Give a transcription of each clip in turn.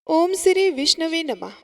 ओम श्री विष्णवे नमः।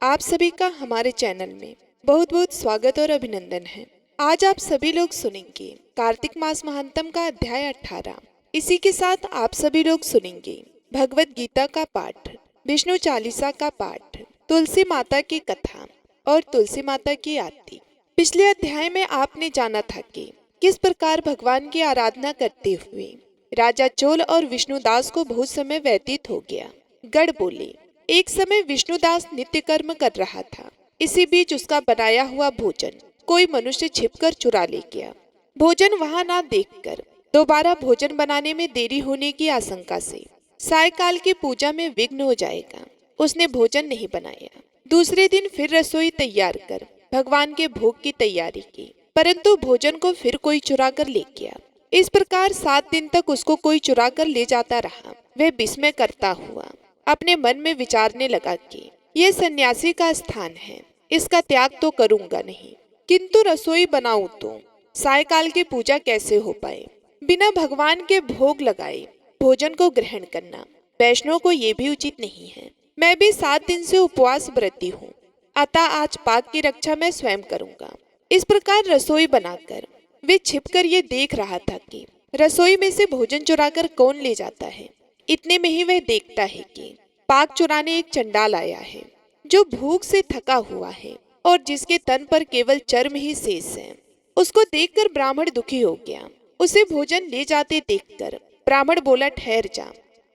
आप सभी का हमारे चैनल में बहुत बहुत स्वागत और अभिनंदन है। आज आप सभी लोग सुनेंगे कार्तिक मास महात्म का अध्याय 18। इसी के साथ आप सभी लोग सुनेंगे भगवत गीता का पाठ, विष्णु चालीसा का पाठ, तुलसी माता की कथा और तुलसी माता की आरती। पिछले अध्याय में आपने जाना था कि किस प्रकार भगवान की आराधना करते हुए राजा चोल और विष्णुदास को बहुत समय व्यतीत हो गया। गढ़ बोले, एक समय विष्णुदास नित्य कर्म कर रहा था। इसी बीच उसका बनाया हुआ भोजन कोई मनुष्य छिपकर चुरा ले गया। भोजन वहां ना देखकर दोबारा भोजन बनाने में देरी होने की आशंका से सायकाल की पूजा में विघ्न हो जाएगा, उसने भोजन नहीं बनाया। दूसरे दिन फिर रसोई तैयार कर भगवान के भोग की तैयारी की, परंतु भोजन को फिर कोई चुरा कर ले गया। इस प्रकार 7 दिन तक उसको कोई चुरा कर ले जाता रहा। वह विस्मय करता हुआ अपने मन में विचारने लगा कि यह सन्यासी का स्थान है, इसका त्याग तो करूंगा नहीं, किंतु रसोई बनाऊं तो सायकाल की पूजा कैसे हो पाए। बिना भगवान के भोग लगाए भोजन को ग्रहण करना वैष्णव को ये भी उचित नहीं है। मैं भी 7 दिन से उपवास व्रती हूँ, अतः आज पाक की रक्षा मैं स्वयं करूंगा। इस प्रकार रसोई बनाकर वे छिपकर ये देख रहा था कि रसोई में से भोजन चुराकर कौन ले जाता है। इतने में ही वह देखता है कि पाक चुराने एक चंडाल आया है, जो भूख से थका हुआ है और जिसके तन पर केवल चर्म ही शेष है। उसको देखकर ब्राह्मण दुखी हो गया। उसे भोजन ले जाते देखकर ब्राह्मण बोला, ठहर जा,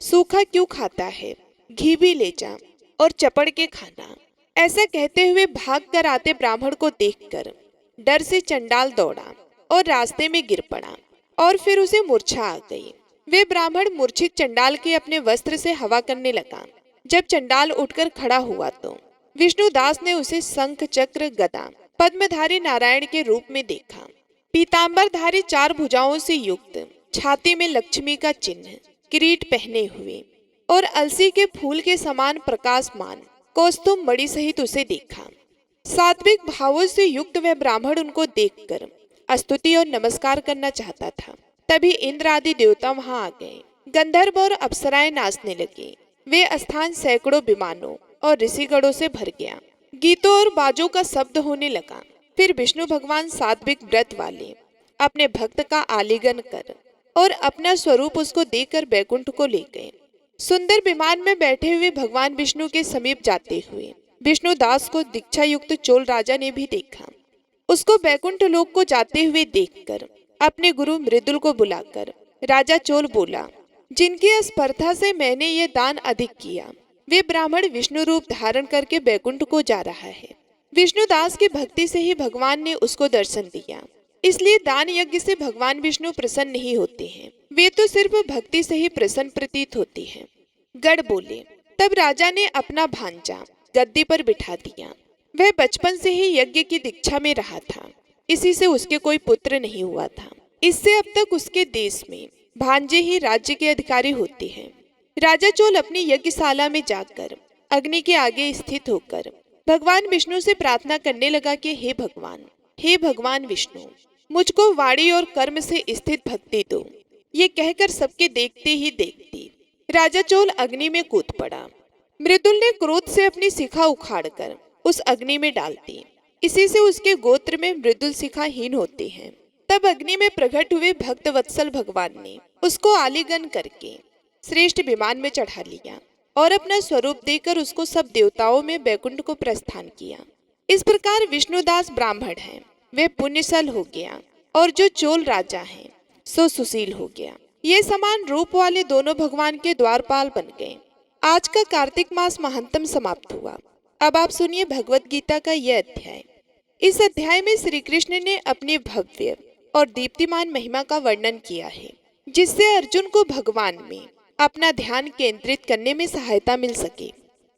सूखा क्यों खाता है, घी भी ले जा और चपड़ के खाना। ऐसा कहते हुए भाग कर आते ब्राह्मण को देखकर डर से चंडाल दौड़ा और रास्ते में गिर पड़ा और फिर उसे मूर्छा आ गई। वे ब्राह्मण मूर्छित चंडाल के अपने वस्त्र से हवा करने लगा। जब चंडाल उठकर खड़ा हुआ तो विष्णुदास ने उसे शंख चक्र गदा पद्मधारी नारायण के रूप में देखा। पीतांबरधारी 4 भुजाओं से युक्त, छाती में लक्ष्मी का चिन्ह, किरीट पहने हुए और अलसी के फूल के समान प्रकाशमान कौस्तुभ मणि सहित उसे देखा। सात्विक भावों से युक्त वह ब्राह्मण उनको देखकर स्तुति और नमस्कार करना चाहता था। तभी इंद्र आदि देवता वहां आ गए। गंधर्व और अप्सराएं नाचने लगे। वे स्थान सैकड़ों विमानों और ऋषिगणों से भर गया। गीतों और बाजों का शब्द होने लगा। फिर विष्णु भगवान सात्विक व्रत वाले अपने भक्त का आलिंगन कर और अपना स्वरूप उसको देकर बैकुंठ को ले गए। सुंदर विमान में बैठे हुए भगवान विष्णु के समीप जाते हुए विष्णुदास को दीक्षा युक्त चोल राजा ने भी देखा। उसको बैकुंठ लोक को जाते हुए देखकर अपने गुरु मृदुल को बुलाकर राजा चोल बोला, जिनकी स्पर्धा से मैंने ये दान अधिक किया, वे ब्राह्मण विष्णु रूप धारण करके बैकुंठ को जा रहा है। विष्णुदास की भक्ति से ही भगवान ने उसको दर्शन दिया, इसलिए दान यज्ञ से भगवान विष्णु प्रसन्न नहीं होते हैं, वे तो सिर्फ भक्ति से ही प्रसन्न प्रतीत होते हैं। गढ़ बोले, तब राजा ने अपना भांजा गद्दी पर बिठा दिया। वह बचपन से ही यज्ञ की दीक्षा में रहा था, इसी से उसके कोई पुत्र नहीं हुआ था। इससे अब तक उसके देश में भांजे ही राज्य के अधिकारी होते हैं। राजा चोल अपनी यज्ञशाला में जाकर अग्नि के आगे स्थित होकर भगवान विष्णु से प्रार्थना करने लगा कि हे भगवान विष्णु, मुझको वाणी और कर्म से स्थित भक्ति दो। ये कहकर सबके देखते ही देखते राजा चोल अग्नि में कूद पड़ा। मृदुल ने क्रोध से अपनी शिखा उखाड़कर उस अग्नि में डाल दी। इसी से उसके गोत्र में मृदुल शिखाहीन होते हैं। तब अग्नि में प्रकट हुए भक्त वत्सल भगवान ने उसको आलिंगन करके श्रेष्ठ विमान में चढ़ा लिया और अपना स्वरूप देकर उसको सब देवताओं में बैकुंठ को प्रस्थान किया। इस प्रकार विष्णुदास ब्राह्मण है, वे पुण्यशल हो गया और जो चोल राजा है सो सुशील हो गया। ये समान रूप वाले दोनों भगवान के द्वारपाल बन गए। आज का कार्तिक मास महात्म समाप्त हुआ। अब आप सुनिए भगवत गीता का यह अध्याय। इस अध्याय में श्री कृष्ण ने अपनी भव्य और दीप्तिमान महिमा का वर्णन किया है, जिससे अर्जुन को भगवान में अपना ध्यान केंद्रित करने में सहायता मिल सके।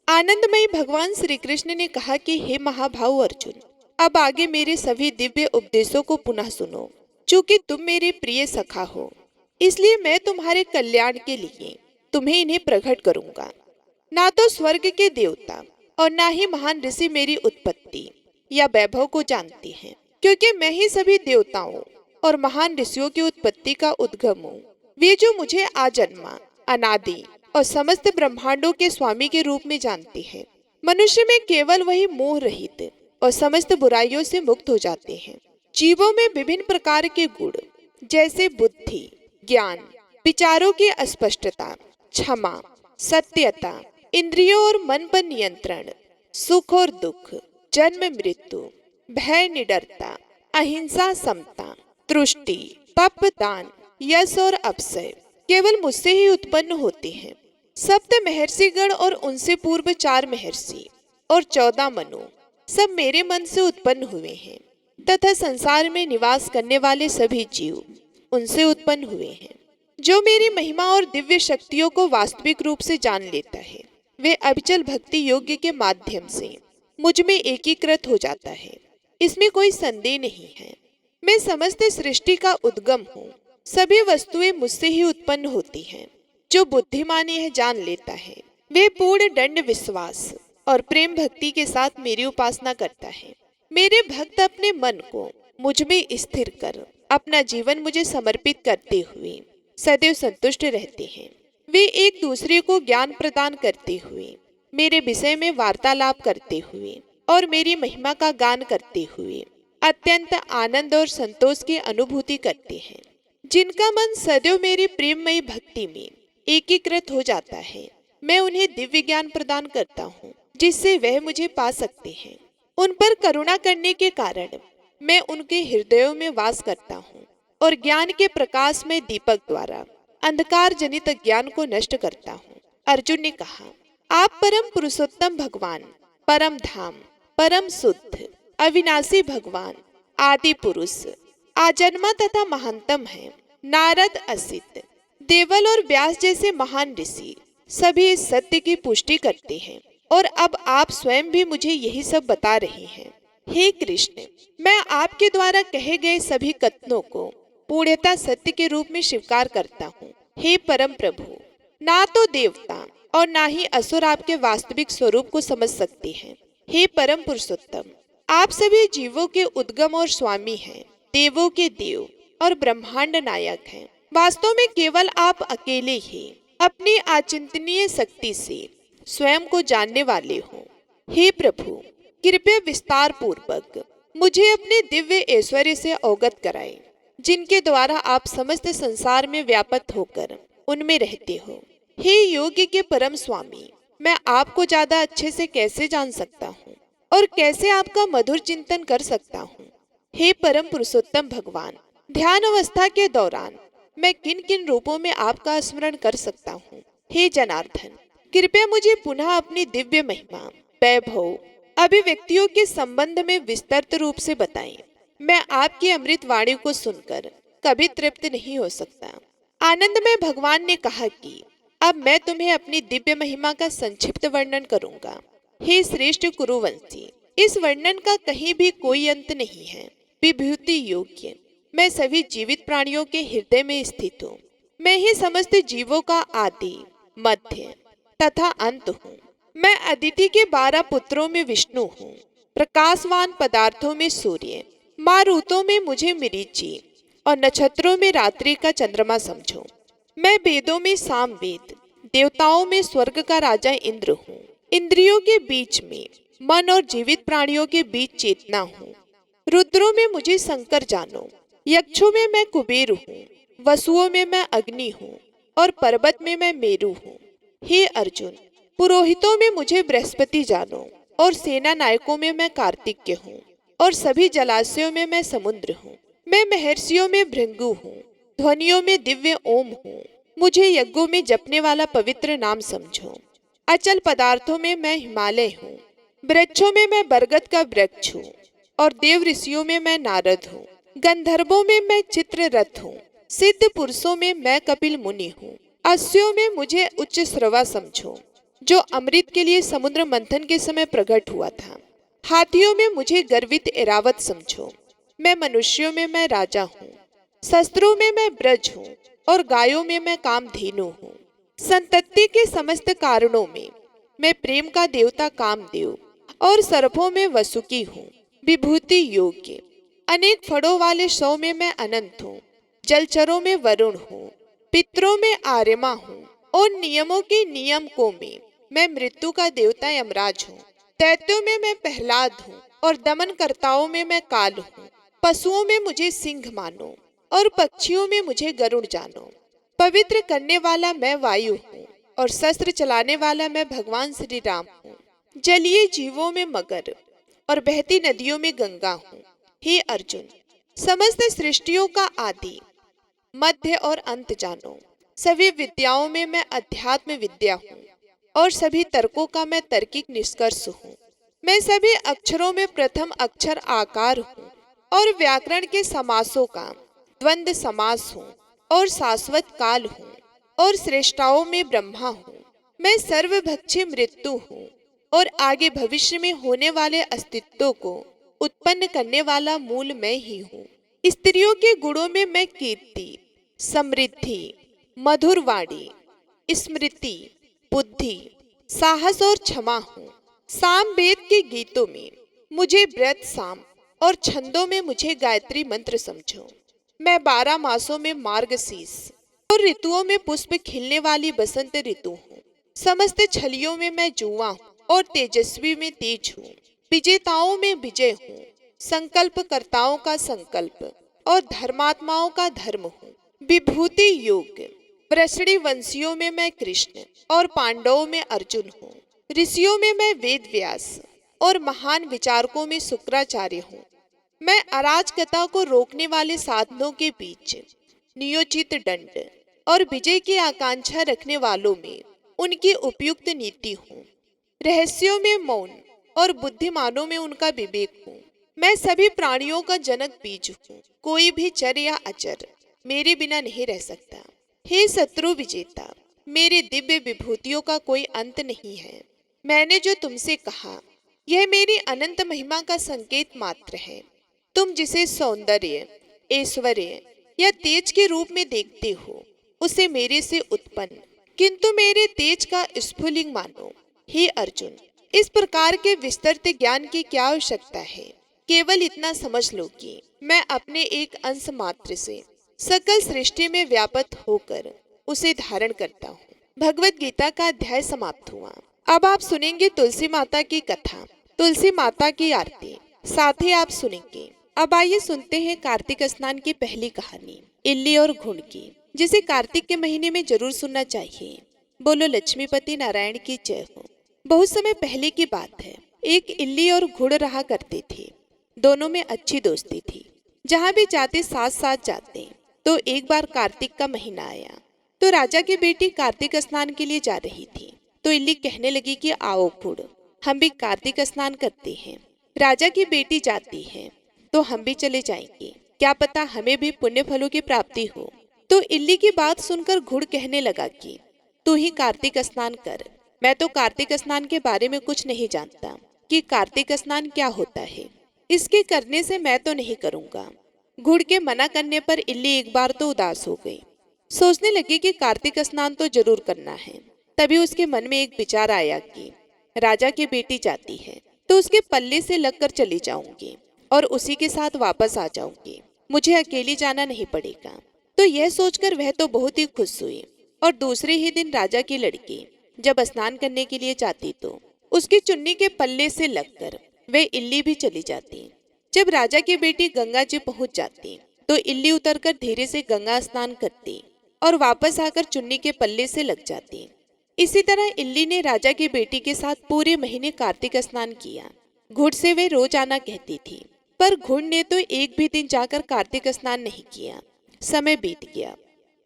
आनंदमयी भगवान श्री कृष्ण ने कहा कि हे महाभाव अर्जुन, अब आगे मेरे सभी दिव्य उपदेशों को पुनः सुनो। चूंकि तुम मेरे प्रिय सखा हो, इसलिए मैं तुम्हारे कल्याण के लिए तुम्हें इन्हें प्रकट करूंगा। ना तो स्वर्ग के देवता और ना ही महान ऋषि मेरी उत्पत्ति या वैभव को जानते हैं, क्योंकि मैं ही सभी देवताओं और महान ऋषियों की उत्पत्ति का उद्गम हूँ। वे जो मुझे आजन्मा, अनादि और समस्त ब्रह्मांडों के स्वामी के रूप में जानते हैं। मनुष्य में केवल वही मोह रहित और समस्त बुराइयों से मुक्त हो जाते हैं। जीवों में विभिन्न प्रकार के गुण जैसे बुद्धि, ज्ञान, विचारों की अस्पष्टता, क्षमा, सत्यता, इंद्रियों और मन पर नियंत्रण, सुख और दुख, जन्म मृत्यु, भय निडरता, अहिंसा, समता, तुष्टि, तप, दान, यश और अक्षय केवल मुझसे ही उत्पन्न होते हैं। सप्त महर्षिगण और उनसे पूर्व 4 महर्षि और 14 मनु सब मेरे मन से उत्पन्न हुए हैं तथा संसार में निवास करने वाले सभी जीव उनसे उत्पन्न हुए हैं। जो मेरी महिमा और दिव्य शक्तियों को वास्तविक रूप से जान लेता है वे अविचल भक्ति योग्य के माध्यम से मुझ में एकीकृत हो जाता है। इसमें कोई संदेह नहीं है। मैं समस्त सृष्टि का उद्गम हूँ। सभी वस्तुएं मुझसे ही उत्पन्न होती हैं। जो बुद्धिमान यह जान लेता है वे पूर्ण दृढ़ विश्वास और प्रेम भक्ति के साथ मेरी उपासना करता है। मेरे भक्त अपने मन को मुझ में स्थिर कर अपना जीवन मुझे समर्पित करते हुए सदैव संतुष्ट रहते हैं। वे एक दूसरे को ज्ञान प्रदान करते हुए, मेरे विषय में वार्तालाप करते हुए और मेरी महिमा का गान करते हुए अत्यंत आनंद और संतोष की अनुभूति करते हैं। जिनका मन सदैव मेरी प्रेममयी भक्ति में एकीकृत हो जाता है, मैं उन्हें दिव्य ज्ञान प्रदान करता हूँ जिससे वह मुझे पा सकते हैं। उन पर करुणा करने के कारण मैं उनके हृदयों में वास करता हूँ और ज्ञान के प्रकाश में दीपक द्वारा अंधकार जनित ज्ञान को नष्ट करता हूँ। अर्जुन ने कहा, आप परम पुरुषोत्तम भगवान, परम धाम, परम शुद्ध, अविनाशी भगवान, आदि पुरुष, आजन्मा तथा महानतम है। नारद, असित, देवल और व्यास जैसे महान ऋषि सभी इस सत्य की पुष्टि करते हैं और अब आप स्वयं भी मुझे यही सब बता रहे हैं। हे कृष्ण, मैं आपके द्वारा कहे गए सभी कथनों को पूर्णतः सत्य के रूप में स्वीकार करता हूँ। हे परम प्रभु, ना तो देवता और ना ही असुर आपके वास्तविक स्वरूप को समझ सकते हैं। हे परम पुरुषोत्तम, आप सभी जीवों के उद्गम और स्वामी हैं, देवों के देव और ब्रह्मांड नायक हैं। वास्तव में केवल आप अकेले ही अपनी अचिंतनीय शक्ति से स्वयं को जानने वाले हो। हे प्रभु, कृपया विस्तार पूर्वक मुझे अपने दिव्य ऐश्वर्य से अवगत कराएं, जिनके द्वारा आप समस्त संसार में व्याप्त होकर उनमें रहते हो। हे योग्य के परम स्वामी, मैं आपको ज्यादा अच्छे से कैसे जान सकता हूँ और कैसे आपका मधुर चिंतन कर सकता हूँ। हे परम पुरुषोत्तम भगवान, ध्यान अवस्था के दौरान मैं किन किन रूपों में आपका स्मरण कर सकता हूँ। हे जनार्दन, कृपया मुझे पुनः अपनी दिव्य महिमा, वैभव, अभिव्यक्तियों के संबंध में विस्तृत रूप से बताएं। मैं आपकी अमृत वाणी को सुनकर कभी तृप्त नहीं हो सकता। आनंद में भगवान ने कहा कि अब मैं तुम्हें अपनी दिव्य महिमा का संक्षिप्त वर्णन करूंगा। हे श्रेष्ठ कुरुवंशी, इस वर्णन का कहीं भी कोई अंत नहीं है। विभूति योग्य, मैं सभी जीवित प्राणियों के हृदय में स्थित हूँ। मैं ही समस्त जीवों का आदि, मध्य तथा अंत हूँ। मैं अदिति के 12 पुत्रों में विष्णु हूँ, प्रकाशवान पदार्थों में सूर्य, मारुतों में मुझे मरीचि और नक्षत्रों में रात्रि का चंद्रमा समझो। मैं वेदों में सामवेद, देवताओं में स्वर्ग का राजा इंद्र हूँ। इंद्रियों के बीच में मन और जीवित प्राणियों के बीच चेतना हूँ। रुद्रों में मुझे शंकर जानो, यक्षों में मैं कुबेर हूँ, वसुओं में मैं अग्नि हूँ और पर्वत में मैं मेरु हूँ। हे अर्जुन, पुरोहितों में मुझे बृहस्पति जानो और सेना नायकों में मैं कार्तिक्य हूँ और सभी जलाशयों में मैं समुद्र हूँ। मैं महर्षियों में भृंगु हूँ, ध्वनियों में दिव्य ओम हूँ। मुझे यज्ञों में जपने वाला पवित्र नाम समझो। अचल पदार्थों में मैं हिमालय हूँ, वृक्षों में मैं बरगद का वृक्ष हूँ और देव ऋषियों में मैं नारद हूँ। गंधर्वों में मैं चित्ररथ हूँ, सिद्ध पुरुषों में मैं कपिल मुनि हूँ। अस्यों में मुझे उच्च श्रवा समझो, जो अमृत के लिए समुद्र मंथन के समय प्रकट हुआ था। हाथियों में मुझे गर्वित एरावत समझो। मैं मनुष्यों में मैं राजा हूँ, शस्त्रों में मैं ब्रज हूँ और गायों में मैं कामधेनु हूँ। संतति के समस्त कारणों में मैं प्रेम का देवता कामदेव और सर्पों में वसुकी हूँ। विभूति योग्य, अनेक फड़ों वाले शव में मैं अनंत हूँ। जलचरों में वरुण हूँ, पितरों में आर्यमा हूँ, और नियमों के नियमकों में मैं मृत्यु का देवता यमराज हूँ। दैत्यों में मैं प्रहलाद हूँ और दमनकर्ताओं में मैं काल हूँ। पशुओं में मुझे सिंह मानो और पक्षियों में मुझे गरुड़ जानो। पवित्र करने वाला मैं वायु हूँ और शस्त्र चलाने वाला मैं भगवान श्री राम हूँ। जलीय जीवों में मगर और बहती नदियों में गंगा हूँ। हे अर्जुन, समस्त सृष्टियों का आदि, मध्य और अंत जानो। सभी विद्याओं में मैं अध्यात्म विद्या हूँ और सभी तर्कों का मैं तार्किक निष्कर्ष हूँ। मैं सभी अक्षरों में प्रथम अक्षर आकार हूँ और व्याकरण के समासों का द्वंद्व समास हूँ और शाश्वत काल हूँ और श्रेष्ठाओं में ब्रह्मा हूँ। मैं सर्वभक्षी मृत्यु हूँ और आगे भविष्य में होने वाले अस्तित्व को उत्पन्न करने वाला मूल मैं ही हूँ। स्त्रियों के गुणों में मैं कीर्ति, समृद्धि, मधुर वाणी, स्मृति, बुद्धि, साहस और क्षमा हूँ। साम वेद के गीतों में मुझे व्रत साम और छंदों में मुझे गायत्री मंत्र समझो। मैं 12 मासों में मार्गशीर्ष और ऋतुओं में पुष्प खिलने वाली बसंत ऋतु हूँ। समस्त छलियों में मैं जुआ हूँ और तेजस्वी में तेज हूँ। विजेताओं में विजय हूँ, संकल्पकर्ताओं का संकल्प और धर्मात्माओं का धर्म हूँ। विभूति योग, वृषणी वंशियों में मैं कृष्ण और पांडवों में अर्जुन हूँ। ऋषियों में मैं वेद व्यास और महान विचारकों में शुक्राचार्य हूँ। मैं अराजकता को रोकने वाले साधनों के बीच नियोजित दंड और विजय की आकांक्षा रखने वालों में उनकी उपयुक्त नीति हूँ। रहस्यों में मौन और बुद्धिमानों में उनका विवेक हूँ। मैं सभी प्राणियों का जनक बीज हूँ। कोई भी चर या अचर मेरे बिना नहीं रह सकता। हे शत्रु विजेता, मेरे दिव्य विभूतियों का कोई अंत नहीं है। मैंने जो तुमसे कहा यह मेरी अनंत महिमा का संकेत मात्र है। तुम जिसे सौंदर्य, ऐश्वर्य या तेज के रूप में देखते हो उसे मेरे से उत्पन्न, किंतु मेरे तेज का स्फुलिंग मानो। हे अर्जुन, इस प्रकार के विस्तृत ज्ञान की क्या आवश्यकता है। केवल इतना समझ लो कि मैं अपने एक अंश मात्र से सकल सृष्टि में व्याप्त होकर उसे धारण करता हूँ। भगवत गीता का अध्याय समाप्त हुआ। अब आप सुनेंगे तुलसी माता की कथा, तुलसी माता की आरती, साथ ही आप सुनेंगे। अब आइए सुनते हैं कार्तिक स्नान की पहली कहानी, इल्ली और घुड़ की, जिसे कार्तिक के महीने में जरूर सुनना चाहिए। बोलो लक्ष्मीपति नारायण की जय हो। बहुत समय पहले की बात है। एक इल्ली और घुड़ रहा करते थे। दोनों में अच्छी दोस्ती थी। जहाँ भी जाते साथ साथ जाते। तो एक बार कार्तिक का महीना आया तो राजा की बेटी कार्तिक स्नान के लिए जा रही थी। तो इल्ली कहने लगी कि आओ घुड़, हम भी कार्तिक स्नान करते हैं। राजा की बेटी जाती है तो हम भी चले जाएंगे, क्या पता हमें भी पुण्य फलों की प्राप्ति हो। तो इल्ली की बात सुनकर घुड़ कहने लगा कि तू ही कार्तिक स्नान कर। मैं तो कार्तिक स्नान के बारे में कुछ नहीं जानता कि कार्तिक स्नान क्या होता है। इसके करने से मैं तो नहीं करूँगा। घुड़ के मना करने पर इल्ली एक बार तो उदास हो गई। सोचने लगी कि कार्तिक स्नान तो जरूर करना है। तभी उसके मन में एक विचार आया कि राजा की बेटी जाती है तो उसके पल्ले से लगकर चली जाऊंगी और उसी के साथ वापस आ जाऊंगी। मुझे अकेली जाना नहीं पड़ेगा। तो यह सोचकर वह तो बहुत ही खुश हुई। और दूसरे ही दिन राजा की लड़की जब स्नान करने के लिए जाती तो उसकी चुन्नी के पल्ले से लगकर वे इल्ली भी चली जाती। जब राजा की बेटी गंगा जी पहुंच जाती तो इल्ली उतरकर धीरे से गंगा स्नान करती और वापस आकर चुन्नी के पल्ले से लग जाती। इसी तरह इल्ली ने राजा की बेटी के साथ पूरे महीने कार्तिक स्नान किया। घुड़ से वे रोज आना कहती थी, पर घुड़ ने तो एक भी दिन जाकर कार्तिक स्नान नहीं किया। समय बीत गया।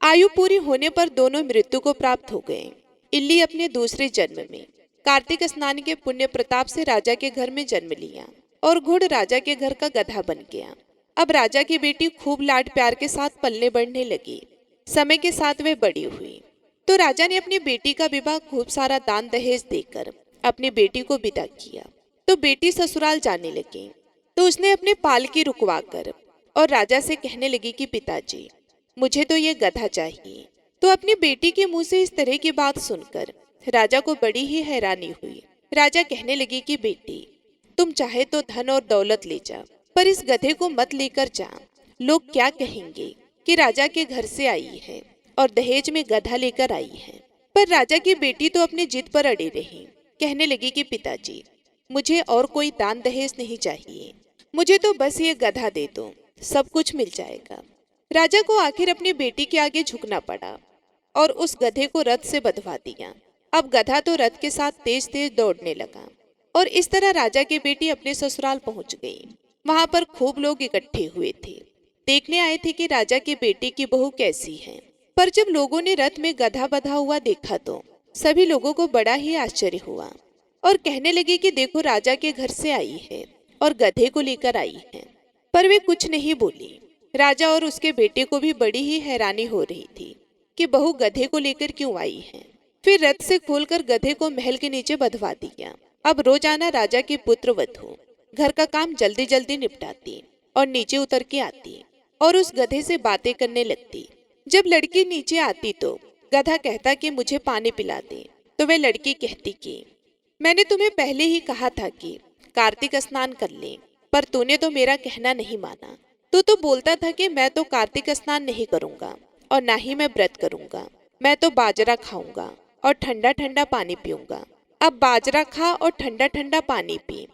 आयु पूरी होने पर दोनों मृत्यु को प्राप्त हो गए। इल्ली अपने दूसरे जन्म में कार्तिक स्नान के पुण्य प्रताप से राजा के घर में जन्म लिया और घुड़ राजा के घर का गधा बन गया। अब राजा की बेटी खूब लाड प्यार के साथ पलने बढ़ने लगी। समय के साथ वे बड़ी हुई तो राजा ने अपनी बेटी का विवाह खूब सारा दान दहेज देकर अपनी बेटी को विदा किया। तो बेटी ससुराल जाने लगी तो उसने अपने पालकी रुकवाकर और राजा से कहने लगी कि पिताजी, मुझे तो ये गधा चाहिए। तो अपनी बेटी के मुंह से इस तरह की बात सुनकर राजा को बड़ी ही हैरानी हुई। राजा कहने लगी कि बेटी, तुम चाहे तो धन और दौलत ले जा, पर इस गधे को मत लेकर जा। लोग क्या कहेंगे कि राजा के घर से आई है और दहेज में गधा लेकर आई है। पर राजा की बेटी तो अपनी जिद पर अड़ी रही। कहने लगी कि पिताजी, मुझे और कोई दान दहेज नहीं चाहिए, मुझे तो बस ये गधा दे दो, सब कुछ मिल जाएगा। राजा को आखिर अपनी बेटी के आगे झुकना पड़ा और उस गधे को रथ से बंधवा दिया। अब गधा तो रथ के साथ तेज तेज दौड़ने लगा और इस तरह राजा की बेटी अपने ससुराल पहुंच गई। वहां पर खूब लोग इकट्ठे हुए थे, देखने आए थे कि राजा की बेटी की बहू कैसी है। पर जब लोगों ने रथ में गधा बंधा हुआ देखा तो सभी लोगों को बड़ा ही आश्चर्य हुआ और कहने लगे कि देखो, राजा के घर से आई है और गधे को लेकर आई है। पर वे कुछ नहीं बोली। राजा और उसके बेटे को भी बड़ी ही हैरानी हो रही थी कि बहू गधे को लेकर क्यों आई है। फिर रथ से खोलकर गधे को महल के नीचे बंधवा दिया। अब रोजाना राजा की पुत्र वधू घर का काम जल्दी जल्दी निपटाती और नीचे उतर के आती और उस गधे से बातें करने लगती। जब लड़की नीचे आती तो गधा कहता कि मुझे पानी पिला दे, तो वे लड़की कहती कि मैंने तुम्हें पहले ही कहा था कि कार्तिक स्नान कर ले, पर तूने तो मेरा कहना नहीं माना। तू तो बोलता था कि मैं तो कार्तिक स्नान नहीं करूंगा और ना ही मैं व्रत करूंगा, मैं तो बाजरा खाऊंगा और ठंडा ठंडा पानी पीऊंगा। अब बाजरा खा और ठंडा ठंडा पानी पी,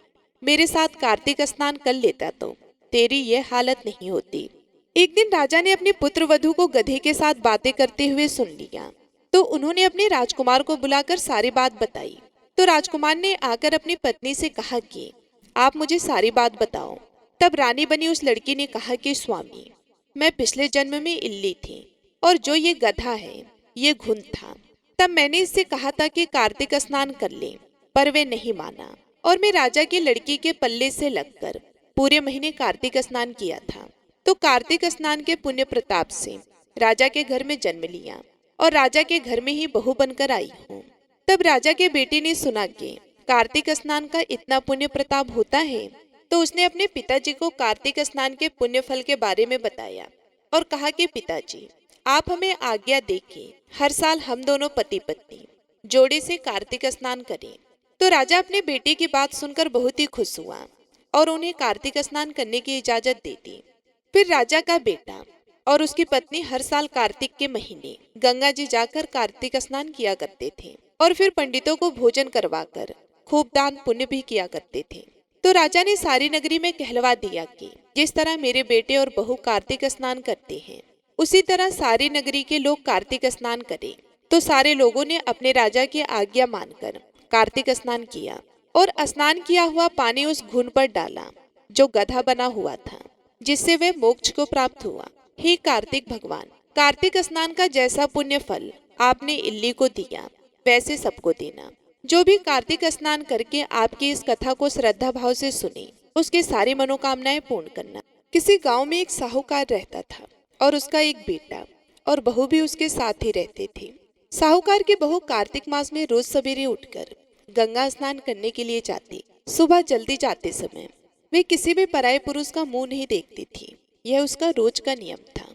मेरे साथ कार्तिक स्नान कर लेता तो तेरी ये हालत नहीं होती। एक दिन राजा ने अपने पुत्र वधू को गधे के साथ बातें करते हुए सुन लिया, तो उन्होंने अपने राजकुमार को बुलाकर सारी बात बताई। तो राजकुमार ने आकर अपनी पत्नी से कहा कि आप मुझे सारी बात बताओ। तब रानी बनी उस लड़की ने कहा कि स्वामी, मैं पिछले जन्म में इल्ली थी और जो ये गधा है ये घुन था। तब मैंने इससे कहा था कि कार्तिक स्नान कर ले, पर वे नहीं माना और मैं राजा की लड़की के पल्ले से लगकर पूरे महीने कार्तिक स्नान किया था। तो कार्तिक स्नान के पुण्य प्रताप से राजा के घर में जन्म लिया और राजा के घर में ही बहू बनकर आई हूँ। तब राजा के बेटे ने सुना कि कार्तिक स्नान का इतना पुण्य प्रताप होता है, तो उसने अपने पिताजी को कार्तिक स्नान के पुण्य फल के बारे में बताया और कहा कि पिताजी, आप हमें आज्ञा दे कि हर साल हम दोनों पति पत्नी जोड़े से कार्तिक स्नान करें। तो राजा अपने बेटे की बात सुनकर बहुत ही खुश हुआ और उन्हें कार्तिक स्नान करने की इजाजत दे दी। फिर राजा का बेटा और उसकी पत्नी हर साल कार्तिक के महीने गंगा जी जाकर कार्तिक स्नान किया करते थे और फिर पंडितों को भोजन करवाकर खूब दान पुण्य भी किया करते थे। तो राजा ने सारी नगरी में कहलवा दिया कि जिस तरह मेरे बेटे और बहू कार्तिक स्नान करते हैं, उसी तरह सारी नगरी के लोग कार्तिक स्नान करें। तो सारे लोगों ने अपने राजा की आज्ञा मानकर कार्तिक स्नान किया और स्नान किया हुआ पानी उस घुन पर डाला जो गधा बना हुआ था, जिससे वे मोक्ष को प्राप्त हुआ। हे कार्तिक भगवान, कार्तिक स्नान का जैसा पुण्य फल आपने इल्ली को दिया, वैसे सबको देना। जो भी कार्तिक स्नान करके आपकी इस कथा को श्रद्धा भाव से सुने, उसकी सारी मनोकामनाएं पूर्ण करना। किसी गांव में एक साहूकार रहता था और उसका एक बेटा और बहू भी उसके साथ ही रहते थे। साहूकार की बहू कार्तिक मास में रोज सवेरे उठकर गंगा स्नान करने के लिए जाती। सुबह जल्दी जाते समय वे किसी भी पराये पुरुष का मुंह नहीं देखती थी, यह उसका रोज का नियम था।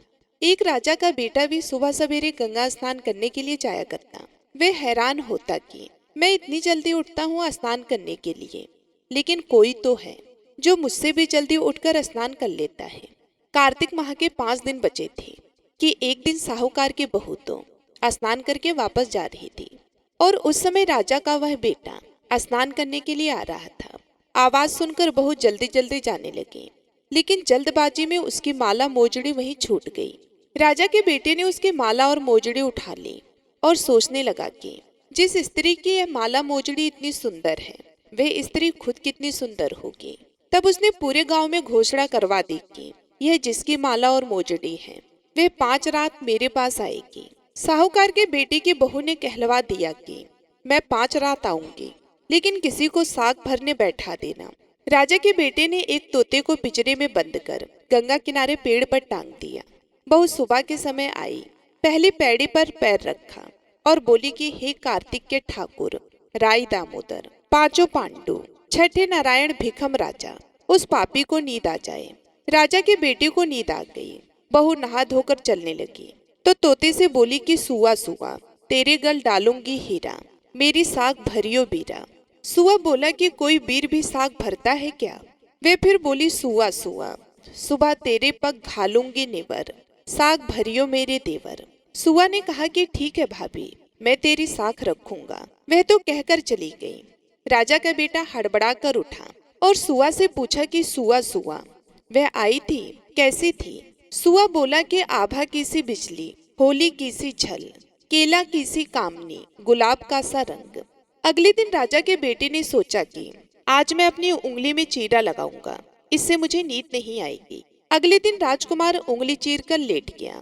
एक राजा का बेटा भी सुबह सवेरे गंगा स्नान करने के लिए जाया करता। वे हैरान होता कि मैं इतनी जल्दी उठता हूँ स्नान करने के लिए, लेकिन कोई तो है जो मुझसे भी जल्दी उठकर स्नान कर लेता है। कार्तिक माह के 5 दिन बचे थे कि एक दिन साहूकार की बहू तो स्नान करके वापस जा रही थी और उस समय राजा का वह बेटा स्नान करने के लिए आ रहा था। आवाज सुनकर बहू जल्दी जल्दी जाने लगी, लेकिन जल्दबाजी में उसकी माला मोजड़ी वहीं छूट गई। राजा के बेटे ने उसकी माला और मोजड़ी उठा ली और सोचने लगा कि जिस स्त्री की यह माला मोजड़ी इतनी सुंदर है, वह स्त्री खुद कितनी सुंदर होगी। तब उसने पूरे गांव में घोषणा करवा दी कि यह जिसकी माला और मोजड़ी है, वह 5 रात मेरे पास आएगी। साहूकार के बेटे की बहू ने कहलवा दिया कि मैं 5 रात आऊंगी, लेकिन किसी को साग भरने बैठा देना। राजा के बेटे ने एक तोते को पिंजरे में बंद कर गंगा किनारे पेड़ पर टांग दिया। बहू सुबह के समय आई, पहली पैड़ी पर पैर रखा और बोली कि हे कार्तिक के ठाकुर, राई दामोदर, 5 पांडु, 6ठे नारायण भिखम राजा, उस पापी को नींद आ जाए। राजा के बेटे को नींद आ गई। बहू नहा धोकर चलने लगी तो तोते से बोली कि सुआ सुआ, तेरे गल डालूंगी हीरा, मेरी साग भरियो बीरा। सुआ बोला कि कोई बीर भी साग भरता है क्या? वे फिर बोली सुआ सुआ, सुबह तेरे पग घालूंगी नेवर, साग भरियो मेरे देवर। सुआ ने कहा कि ठीक है भाभी, मैं तेरी साख रखूंगा। वह तो कहकर चली गई। राजा का बेटा हड़बड़ा कर उठा और सुआ से पूछा कि सुआ सुआ वह आई थी, कैसी थी? सुआ बोला कि आभा की सी बिजली, होली की सी झल, केला की सी कामनी, गुलाब का सा रंग। अगले दिन राजा के बेटे ने सोचा कि आज मैं अपनी उंगली में चीरा लगाऊंगा, इससे मुझे नींद नहीं आएगी। अगले दिन राजकुमार उंगली चीर कर लेट गया।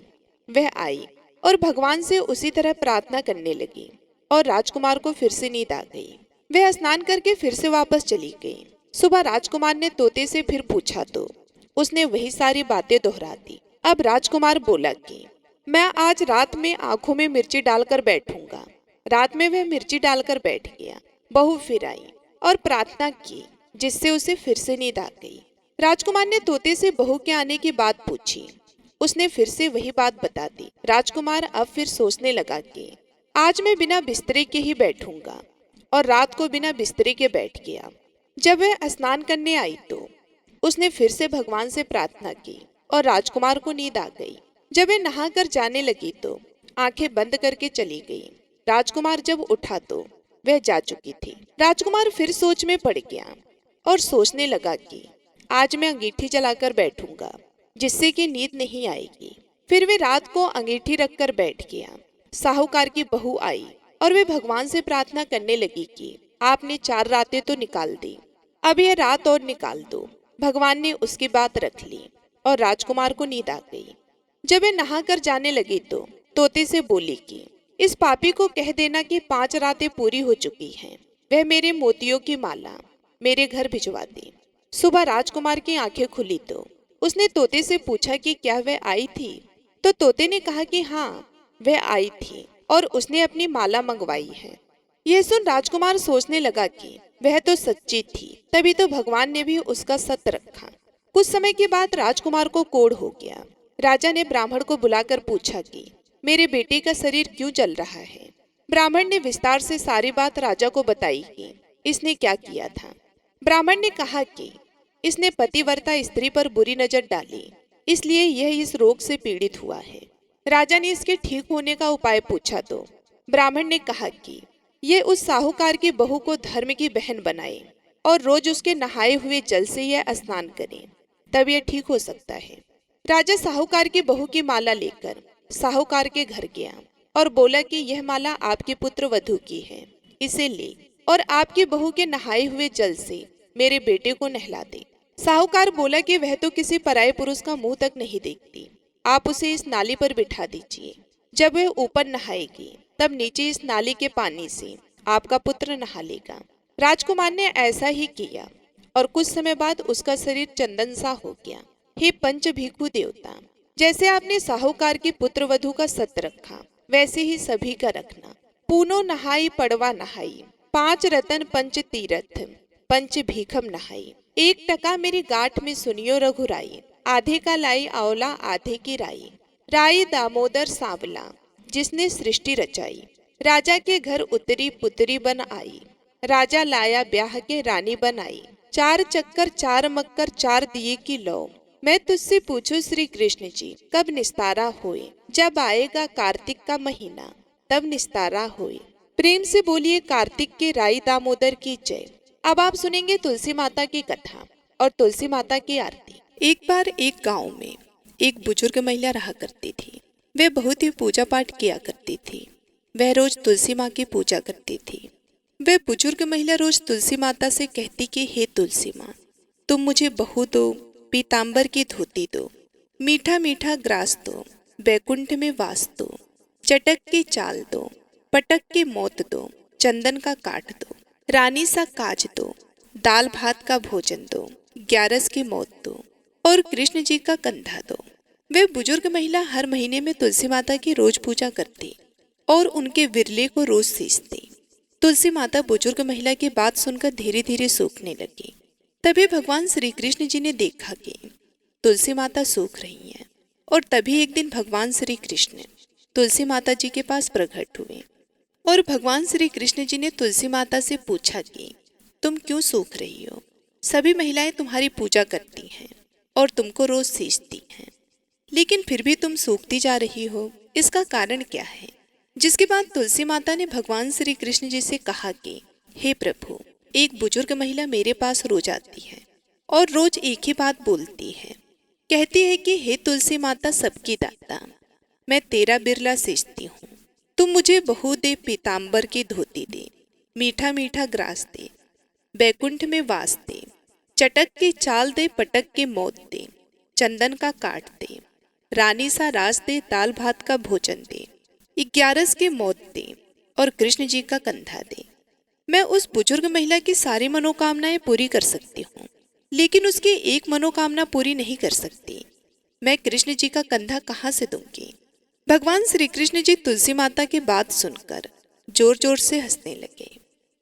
वह आई और भगवान से उसी तरह प्रार्थना करने लगी और राजकुमार को फिर से नींद आ गई। वह स्नान करके फिर से वापस चली गई। सुबह राजकुमार ने तोते से फिर पूछा तो उसने वही सारी बातें दोहरा दी। अब राजकुमार बोला कि मैं आज रात में आंखों में मिर्ची डालकर बैठूंगा। रात में वह मिर्ची डालकर बैठ गया। बहू फिर आई और प्रार्थना की, जिससे उसे फिर से नींद आ गई। राजकुमार ने तोते से बहू के आने की बात पूछी। उसने फिर से वही बात बता दी। राजकुमार अब फिर सोचने लगा कि आज मैं बिना बिस्तरे के ही बैठूंगा और रात को बिना बिस्तरे के बैठ गया। जब वह स्नान करने आई तो उसने फिर से भगवान से प्रार्थना की और राजकुमार को नींद आ गई। जब वह नहाकर जाने लगी तो आंखें बंद करके चली गई। राजकुमार जब उठा तो वह जा चुकी थी। राजकुमार फिर सोच में पड़ गया और सोचने लगा कि आज मैं अंगीठी जलाकर बैठूंगा, जिससे कि नींद नहीं आएगी। फिर वे रात को अंगीठी रखकर बैठ गया। साहूकार की बहू आई और वे भगवान से प्रार्थना करने लगी कि आपने 4 रातें तो निकाल दी, अब यह रात और निकाल दो। भगवान ने उसकी बात रख ली और राजकुमार को नींद आ गई। जब वे नहाकर जाने लगी तो तोते से बोली कि इस पापी को कह देना कि 5 रातें पूरी हो चुकी हैं। वह मेरे मोतियों की माला मेरे घर भिजवा दी। सुबह राजकुमार की आंखें खुली तो उसने तोते से पूछा कि क्या वह आई थी? तो तोते ने कहा कि हाँ, वह आई थी और उसने अपनी माला मंगवाई है। यह सुन राजकुमार सोचने लगा कि वह तो सच्ची थी, तभी तो भगवान ने भी उसका सत्य रखा। कुछ समय के बाद राजकुमार को कोढ़ हो गया। राजा ने ब्राह्मण को बुलाकर पूछा कि मेरे बेटे का शरीर क्यों जल रहा है? ब्राह्मण ने विस्तार से सारी बात राजा को बताई कि इसने क्या किया था। ब्राह्मण ने कहा कि इसने पतिव्रता स्त्री पर बुरी नजर डाली, इसलिए यह इस रोग से पीड़ित हुआ है। राजा ने इसके ठीक होने का उपाय पूछा तो ब्राह्मण ने कहा कि ये उस साहूकार की बहू को धर्म की बहन बनाए और रोज उसके नहाए हुए जल से यह स्नान करे, तब यह ठीक हो सकता है। राजा साहूकार की बहू की माला लेकर साहूकार के घर गया और बोला कि यह माला आपके पुत्र वधू की है, इसे ले और आपकी बहू के नहाए हुए जल से मेरे बेटे को नहला दे। साहूकार बोला कि वह तो किसी पराये पुरुष का मुंह तक नहीं देखती, आप उसे इस नाली पर बिठा दीजिए। जब वह ऊपर नहाएगी तब नीचे इस नाली के पानी से आपका पुत्र नहा लेगा। राजकुमार ने ऐसा ही किया और कुछ समय बाद उसका शरीर चंदन सा हो गया। हे पंच भिखु देवता, जैसे आपने साहूकार की पुत्र वधू का सत्य रखा, वैसे ही सभी का रखना। पूनो नहाई पड़वा नहाई, 5 रतन पंच तीरथ, पंच भीखम नहाई। 1 टका मेरी गांठ में सुनियो रघुराई, आधे का लाई आंवला आधे की राई। राई दामोदर सांवला, जिसने सृष्टि रचाई। राजा के घर उतरी पुतरी बन आई, राजा लाया ब्याह के रानी बनाई। 4 चक्कर 4 मक्कर 4 दिए की लौ। मैं तुझसे पूछूं श्री कृष्ण जी, कब निस्तारा होए? जब आएगा कार्तिक का महीना, तब निस्तारा होए। प्रेम से बोलिए कार्तिक के राई दामोदर की जय। अब आप सुनेंगे तुलसी माता की कथा और तुलसी माता की आरती। एक बार एक गांव में एक बुजुर्ग महिला रहा करती थी। वह बहुत ही पूजा पाठ किया करती थी। वह रोज तुलसी माँ की पूजा करती थी। वह बुजुर्ग महिला रोज तुलसी माता से कहती कि हे तुलसी माँ, तुम मुझे बहू दो, पीताम्बर की धोती दो, मीठा मीठा ग्रास दो, बैकुंठ में वास दो, चटक की चाल दो, पटक के मौत दो, चंदन का काठ दो, रानी सा काज दो, दाल भात का भोजन दो, 11 की मौत दो और कृष्ण जी का कंधा दो। वह बुजुर्ग महिला हर महीने में तुलसी माता की रोज पूजा करती और उनके विरले को रोज सींचती। तुलसी माता बुजुर्ग महिला की बात सुनकर धीरे धीरे सूखने लगी। तभी भगवान श्री कृष्ण जी ने देखा कि तुलसी माता सूख रही हैं और तभी एक दिन भगवान श्री कृष्ण तुलसी माता जी के पास प्रकट हुए और भगवान श्री कृष्ण जी ने तुलसी माता से पूछा कि तुम क्यों सूख रही हो? सभी महिलाएं तुम्हारी पूजा करती हैं और तुमको रोज सींचती हैं, लेकिन फिर भी तुम सूखती जा रही हो, इसका कारण क्या है? जिसके बाद तुलसी माता ने भगवान श्री कृष्ण जी से कहा कि हे प्रभु, एक बुजुर्ग महिला मेरे पास रोज आती है और रोज एक ही बात बोलती है। कहती है कि हे तुलसी माता सबकी दाता, मैं तेरा बिरला सींचती हूँ, तुम मुझे बहू दे, पीताम्बर की धोती दे, मीठा मीठा ग्रास दे, बैकुंठ में वास दे, चटक की चाल दे, पटक के मौत दे, चंदन का काट दे, रानी सा रास दे, दाल भात का भोजन दे, 11 के मौत दे और कृष्ण जी का कंधा दे। मैं उस बुजुर्ग महिला की सारी मनोकामनाएं पूरी कर सकती हूँ, लेकिन उसकी एक मनोकामना पूरी नहीं कर सकती। मैं कृष्ण जी का कंधा कहाँ से दूंगी? भगवान श्री कृष्ण जी तुलसी माता की बात सुनकर जोर जोर से हंसने लगे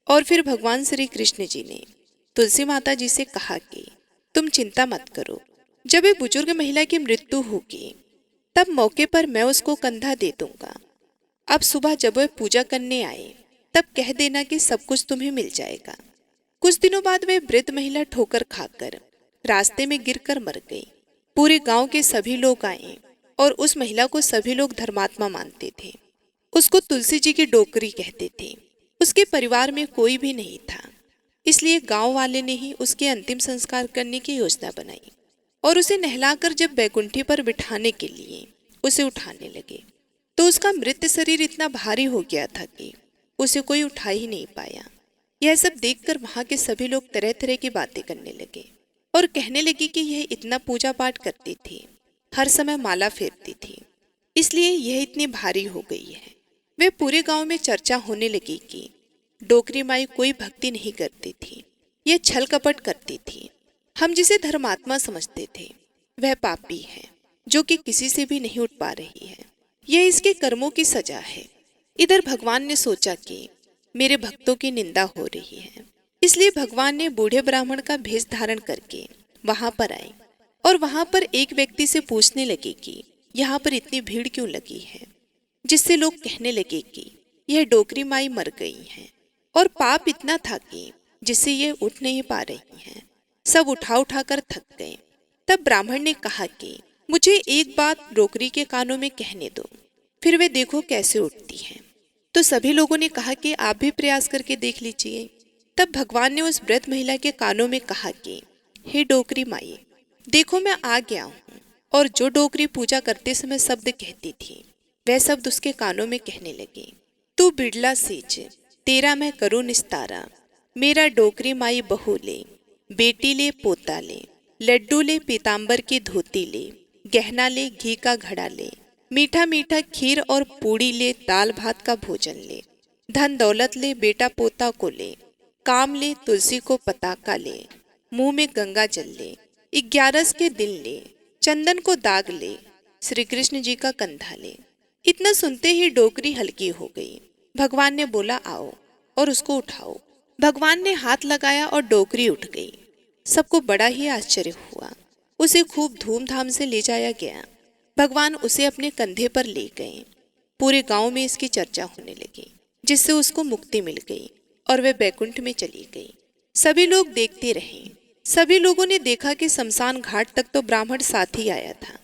और फिर भगवान श्री कृष्ण जी ने तुलसी माता जी से कहा कि तुम चिंता मत करो, जब एक बुजुर्ग महिला की मृत्यु होगी तब मौके पर मैं उसको कंधा दे दूंगा। अब सुबह जब वह पूजा करने आए तब कह देना कि सब कुछ तुम्हें मिल जाएगा। कुछ दिनों बाद वह वृद्ध महिला ठोकर खाकर रास्ते में गिरकर मर गई। पूरे गांव के सभी लोग आए और उस महिला को सभी लोग धर्मात्मा मानते थे। उसको तुलसी जी की डोकरी कहते थे। उसके परिवार में कोई भी नहीं था, इसलिए गांव वाले ने ही उसके अंतिम संस्कार करने की योजना बनाई और उसे नहलाकर जब बैकुंठी पर बिठाने के लिए उसे उठाने लगे तो उसका मृत शरीर इतना भारी हो गया था कि उसे कोई उठा ही नहीं पाया। यह सब देखकर वहां के सभी लोग तरह तरह की बातें करने लगे और कहने लगे कि यह इतना पूजा पाठ करती थी, हर समय माला फेरती थी, इसलिए यह इतनी भारी हो गई है। वे पूरे गांव में चर्चा होने लगी कि डोकरी माई कोई भक्ति नहीं करती थी, यह छल कपट करती थी। हम जिसे धर्मात्मा समझते थे वह पापी है, जो कि किसी से भी नहीं उठ पा रही है। यह इसके कर्मों की सजा है। इधर भगवान ने सोचा कि मेरे भक्तों की निंदा हो रही है, इसलिए भगवान ने बूढ़े ब्राह्मण का भेष धारण करके वहां पर आए और वहां पर एक व्यक्ति से पूछने लगे कि यहाँ पर इतनी भीड़ क्यों लगी है, जिससे लोग कहने लगे कि यह डोकरी माई मर गई है और पाप इतना था कि जिससे ये उठ नहीं पा रही हैं। सब उठा उठा कर थक गए। तब ब्राह्मण ने कहा कि मुझे एक बात डोकरी के कानों में कहने दो, फिर वे देखो कैसे उठती हैं। तो सभी लोगों ने कहा कि आप भी प्रयास करके देख लीजिए। तब भगवान ने उस वृद्ध महिला के कानों में कहा कि हे डोकरी माई, देखो मैं आ गया हूँ। और जो डोकरी पूजा करते समय शब्द कहती थी वह शब्द उसके कानों में कहने लगे, तू बिड़ला सींच, तेरा मैं करूँ निस्तारा, मेरा डोकरी माई बहू ले, बेटी ले पोता ले, लड्डू ले पीताम्बर की धोती ले, गहना ले घी का घड़ा ले, मीठा मीठा खीर और पूड़ी ले, दाल भात का भोजन ले, धन दौलत ले, बेटा पोता को ले, काम ले, तुलसी को पताका ले, मुंह में गंगा जल ले, 11 के दिन ले, चंदन को दाग ले, श्री कृष्ण जी का कंधा ले। इतना सुनते ही डोकरी हल्की हो गई। भगवान ने बोला आओ और उसको उठाओ। भगवान ने हाथ लगाया और डोकरी उठ गई। सबको बड़ा ही आश्चर्य हुआ। उसे खूब धूमधाम से ले जाया गया। भगवान उसे अपने कंधे पर ले गए। पूरे गांव में इसकी चर्चा होने लगी, जिससे उसको मुक्ति मिल गई और वह बैकुंठ में चली गई। सभी लोग देखते रहे। सभी लोगों ने देखा कि शमशान घाट तक तो ब्राह्मण साथ ही आया था,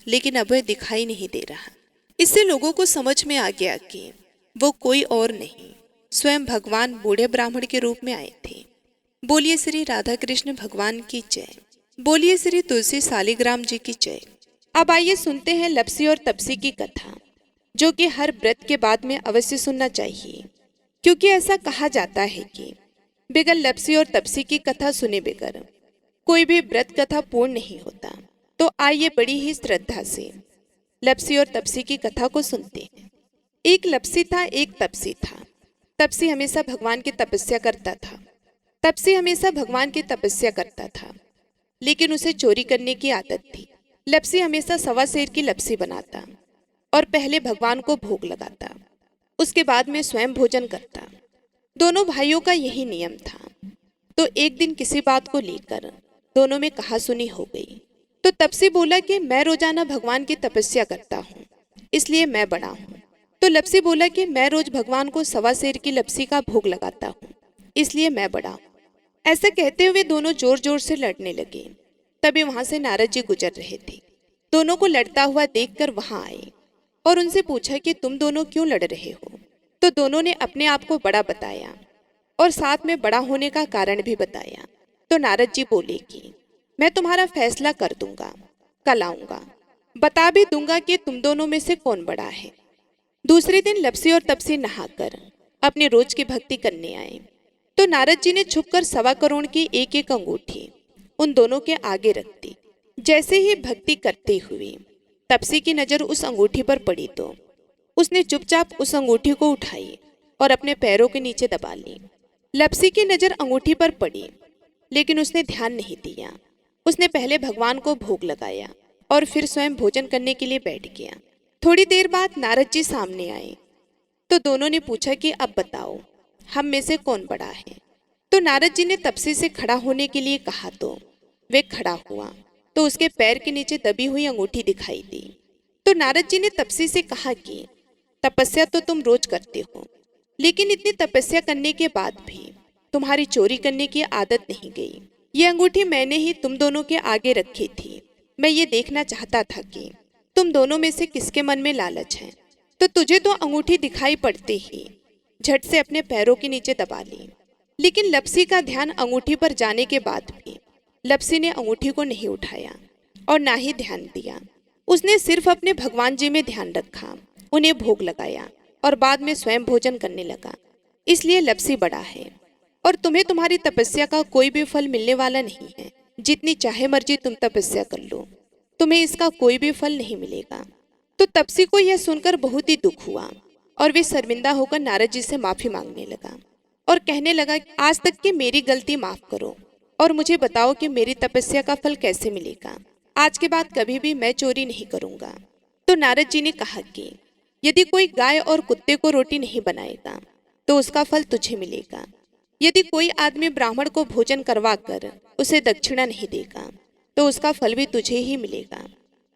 लेकिन अब वह दिखाई नहीं दे रहा। इससे लोगों को समझ में आ गया कि वो कोई और नहीं, स्वयं भगवान बूढ़े ब्राह्मण के रूप में आए थे। बोलिए श्री राधा कृष्ण भगवान की जय। बोलिए श्री तुलसी शालिग्राम जी की जय। अब आइए सुनते हैं लपसी और तपसी की कथा, जो कि हर व्रत के बाद में अवश्य सुनना चाहिए, क्योंकि ऐसा कहा जाता है कि बगैर लपसी और तपसी की कथा सुने बगैर कोई भी व्रत कथा पूर्ण नहीं होता। तो आइए बड़ी ही श्रद्धा से लपसी और तपसी की कथा को सुनते हैं। एक लपसी था, एक तपसी था। तपसी हमेशा भगवान की तपस्या करता था। तपसी हमेशा भगवान की तपस्या करता था, लेकिन उसे चोरी करने की आदत थी। लपसी हमेशा सवा सेर की लपसी बनाता और पहले भगवान को भोग लगाता, उसके बाद में स्वयं भोजन करता। दोनों भाइयों का यही नियम था। तो एक दिन किसी बात को लेकर दोनों में कहासुनी हो गई। तो तपसी बोला कि मैं रोजाना भगवान की तपस्या करता हूँ, इसलिए मैं बड़ा हूँ। तो लपसी बोला कि मैं रोज भगवान को सवा सेर की लपसी का भोग लगाता हूँ, इसलिए मैं बड़ा हूँ। ऐसा कहते हुए दोनों जोर जोर से लड़ने लगे। तभी वहां से नारद जी गुजर रहे थे। दोनों को लड़ता हुआ देखकर वहां आए और उनसे पूछा कि तुम दोनों क्यों लड़ रहे हो। तो दोनों ने अपने आप को बड़ा बताया और साथ में बड़ा होने का कारण भी बताया। तो नारद जी बोले कि मैं तुम्हारा फैसला कर दूंगा, कल आऊंगा, बता भी दूंगा कि तुम दोनों में से कौन बड़ा है। दूसरे दिन लपसी और तपसी नहाकर अपने रोज की भक्ति करने आए। तो नारद जी ने छुपकर 1.25 करोड़ की एक एक अंगूठी उन दोनों के आगे रख दी। जैसे ही भक्ति करते हुए तपसी की नजर उस अंगूठी पर पड़ी तो उसने चुपचाप उस अंगूठी को उठाई और अपने पैरों के नीचे दबा ली। लपसी की नजर अंगूठी पर पड़ी, लेकिन उसने ध्यान नहीं दिया। उसने पहले भगवान को भोग लगाया और फिर स्वयं भोजन करने के लिए बैठ गया। थोड़ी देर बाद नारद जी सामने आए। तो दोनों ने पूछा कि अब बताओ, हम में से कौन बड़ा है। तो नारद जी ने तपसी से खड़ा होने के लिए कहा तो वे खड़ा हुआ तो उसके पैर के नीचे दबी हुई अंगूठी दिखाई दी। तो नारद जी ने तपसी से कहा कि तपस्या तो तुम रोज करते हो, लेकिन इतनी तपस्या करने के बाद भी तुम्हारी चोरी करने की आदत नहीं गई। ये अंगूठी मैंने ही तुम दोनों के आगे रखी थी। मैं ये देखना चाहता था कि तुम दोनों में से किसके मन में लालच है। तो तुझे तो अंगूठी दिखाई पड़ते ही झट से अपने पैरों के नीचे दबा ली। लेकिन लपसी का ध्यान अंगूठी पर जाने के बाद भी लपसी ने अंगूठी को नहीं उठाया और ना ही ध्यान दिया। उसने सिर्फ अपने भगवान जी में ध्यान रखा, उन्हें भोग लगाया और बाद में स्वयं भोजन करने लगा। इसलिए लपसी बड़ा है और तुम्हें तुम्हारी तपस्या का कोई भी फल मिलने वाला नहीं है। जितनी चाहे मर्जी तुम तपस्या कर लो, तुम्हें इसका कोई भी फल नहीं मिलेगा। तो तपसी को यह सुनकर बहुत ही दुख हुआ और वे शर्मिंदा होकर नारद जी से माफी मांगने लगा और कहने लगा, आज तक की मेरी गलती माफ करो और मुझे बताओ कि मेरी तपस्या का फल कैसे मिलेगा। आज के बाद कभी भी मैं चोरी नहीं करूंगा। तो नारद जी ने कहा कि यदि कोई गाय और कुत्ते को रोटी नहीं बनाएगा तो उसका फल तुझे मिलेगा। यदि कोई आदमी ब्राह्मण को भोजन करवा कर उसे दक्षिणा नहीं देगा तो उसका फल भी तुझे ही मिलेगा।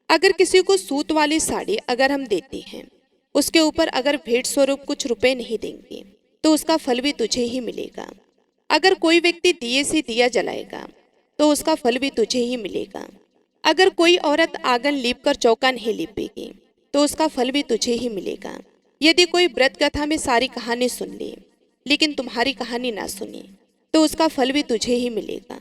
अगर किसी को सूत वाली साड़ी अगर हम देते हैं, उसके ऊपर अगर भेंट स्वरूप कुछ रुपए नहीं देंगे तो उसका फल भी तुझे ही मिलेगा। अगर कोई व्यक्ति दिए से दिया जलाएगा तो उसका फल भी तुझे ही मिलेगा। अगर कोई औरत आंगन लीप कर चौका नहीं लीपेगी तो उसका फल भी तुझे ही मिलेगा। यदि कोई व्रत कथा में सारी कहानी सुन ले लेकिन तुम्हारी कहानी ना सुने तो उसका फल भी तुझे ही मिलेगा।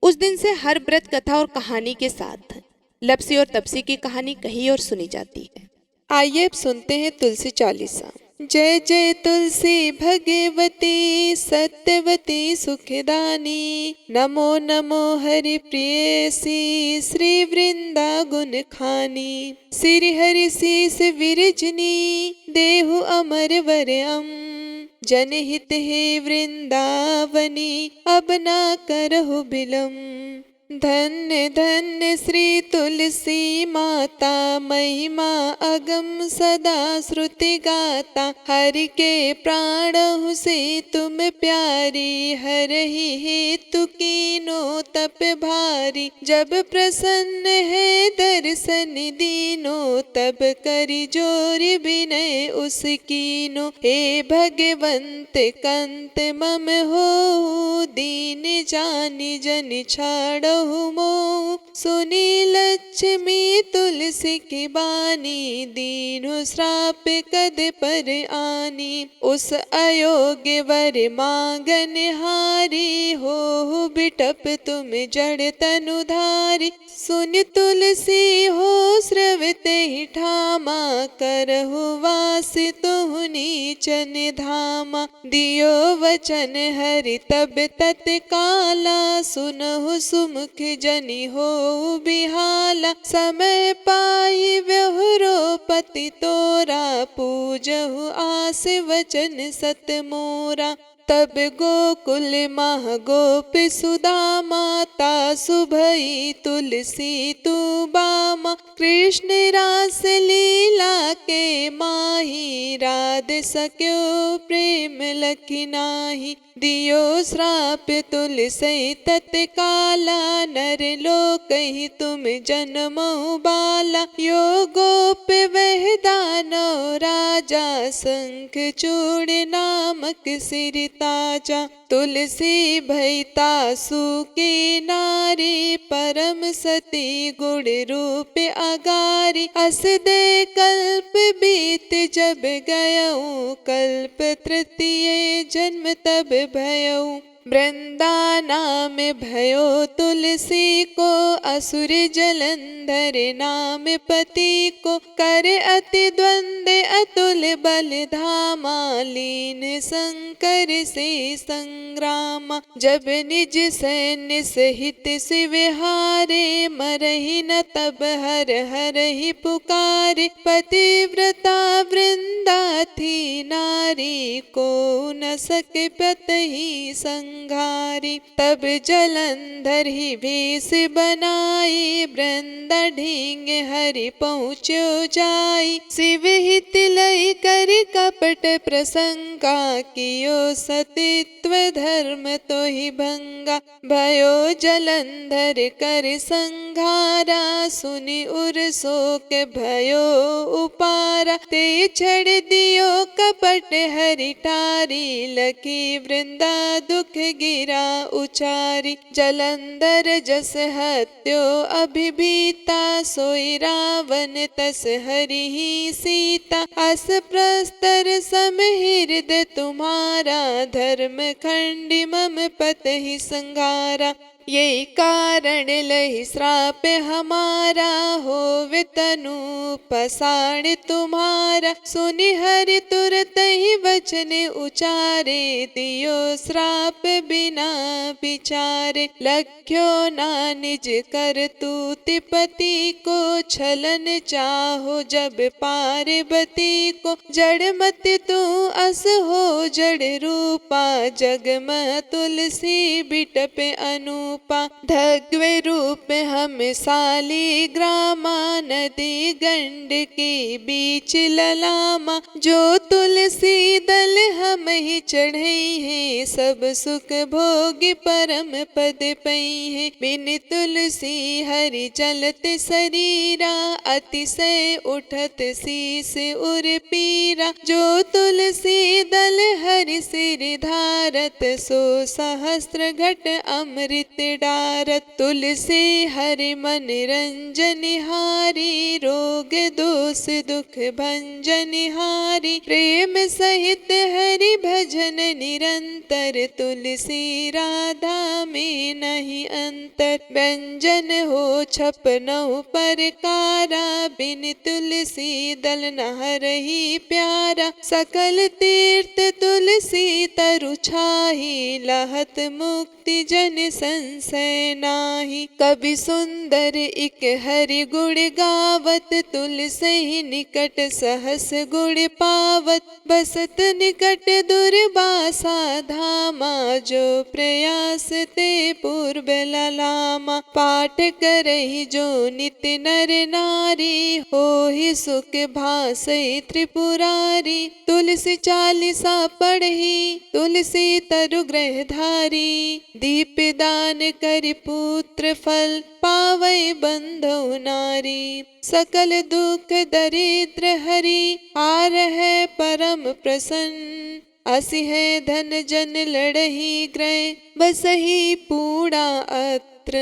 उस दिन से हर व्रत कथा और कहानी के साथ लपसी और तपसी की कहानी कही और सुनी जाती है। आइए अब सुनते हैं तुलसी चालीसा। जय जय तुलसी भगवती सत्यवती सुखदानी, नमो नमो हरि प्रियसी श्री वृंदा गुण खानी। श्री हरि शीस विरजनी देहु अमर वरम, जनहित हे वृंदावनी अब ना करहु बिलम। धन्य धन्य श्री तुलसी माता, महिमा अगम सदा श्रुति गाता। हरि के प्राणहु से तुम प्यारी, हरहि हेतु कीनो तप भारी। जब प्रसन्न है दर्शन दीनो, तब करि जोरि विनय उस कीनो। हे भगवंत कंत मम हो, दीन जानि जन छाड़ो मोह। सुनी लक्ष्मी तुलसी की बानी, दीनु श्राप कद पर आनी। उस अयोग्य वर मांगन हारी, हो बिटप तुम जड़ तनुधारी। सुन तुलसी हो स्रवते ही ठामा, करहु वास तुहु नीचन धामा। दियो वचन हरि तब तत्काला, सुनहु सुमुख जनि हो बिहाला। समय पाई व्यहुरो पति तोरा, पूजहु आस वचन सत मोरा। तब गोकुल माह गोप सुदा, माता सुभई तुलसी तू बामा। कृष्ण रास लीला के माही, राध सक्यो प्रेम लखि नाही। दियो श्राप तुलसी तत्काला, नर लोकहि तुम जन्महु बाला। यो गोप वह दानव राजा, शंख चूड़ नामक सिर ताजा। तुलसी भई तासु के नारी, परम सती गुण रूप अगारी। अस दे कल्प बीत जब गयऊ, कल्प तृतीय जन्म तब भयऊ। वृंदाना में भयो तुलसी को, असुर जलंधर नाम पति को। कर अति द्वंद अतुल बल धामा, लीन शंकर से संग्राम। जब निज सैन्य सहित शिवहारे, मरहि न तब हर हर ही पुकारे। पतिव्रता वृंदा थी नारी, को न सके पतहि संघारी। तब जलंधर ही भेष बनाई, वृंदा ढींग हरि पहुँचो जाई। शिव हित लय कर कपट प्रसंगा, कियो सतीत्व धर्म तो ही भंगा। भयो जलंधर कर संघारा, सुनि उर शोक भयो उपारा। ते छड़ दियो कपट हरि टारी, लखी वृंदा दुख गिरा उचारी। जलंधर जस हत्यो अभिभीता, सोई रावण तस हरि ही सीता। अस प्रस्तर सम हृदय तुम्हारा, धर्म खंडी मम पत ही संघारा। यही कारण लहि श्राप हमारा, होवे तनु पसाण तुम्हारा। सुनि हरि तुरत ही वचन उचारे, दियो श्राप बिना विचारे। लख्यो ना निज करतूति पति को, छलन चाहो जब पार्वती को। जड़ मत तू अस हो जड़ रूपा, जगमह तुलसी बिटप अनूपा। धग्वे रूप हम साली ग्रामा, नदी गंड के बीच ललामा। जो तुलसी दल हम ही चढ़ई है, सब सुख भोग परम पद पई है। बिन तुलसी हरि चलत शरीरा, अतिशय उठत शीस उर पीरा। जो तुलसी दल हरि सिर धारत, सो सहस्त्र घट अमृत डारत। तुलसी हरि मन रंजन हारी, रोग दोष दुख भंजन हारी। प्रेम सहित हरि भजन निरंतर, तुलसी राधा में नहीं अंतर। व्यंजन हो छपनौ परकारा, बिन तुलसी दल नहरहि प्यारा। सकल तीर्थ तुलसी तरु छाही, लहत मुक्ति जन संशय नाही। कवि सुंदर इक हरि गुण गावत, तुलसी निकट सहस गुण पावत। बसत निकट दुर्वासा धामा, जो प्रयास ते पूर्व ललामा। पाठ करहि जो नित नर नारी, होहि सुख भासै त्रिपुरारी। तुलसी चालीसा पढ़ी, तुलसी तरु ग्रह धारी। दीप दान कर पुत्र फल, पावै बंधु नारी। सकल दुख दरिद्र हरि, आर है परम प्रसन्न। असि है धन जन लड़ही ग्रह, बसही पूर्णा अत्र।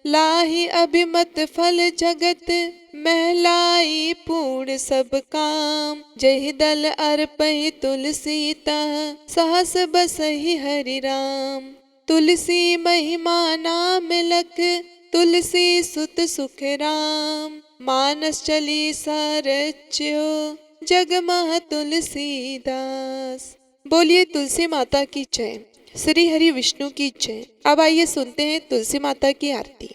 लाही अभिमत फल जगत, महलाई पूर्ण सब काम। जहि दल अर्पहि तुलसी तह, सहस बसहि हरि राम। तुलसी महिमा नाम लख, तुलसी सुत सुख राम। मानस चली सरच्यो, जगमह तुलसीदास। बोलिए तुलसी माता की जय, श्री हरि विष्णु की जय। अब आइए सुनते हैं तुलसी माता की आरती।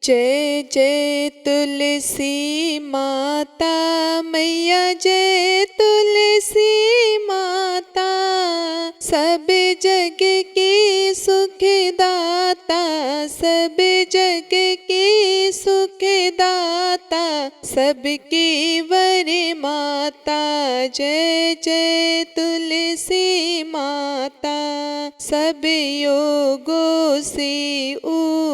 जय जय तुलसी माता मैया, जय तुलसी माता। सब जग के सुख दाता, सब जग के सुख दाता। सबकी वर माता, जय जय तुलसी माता। सब योगों से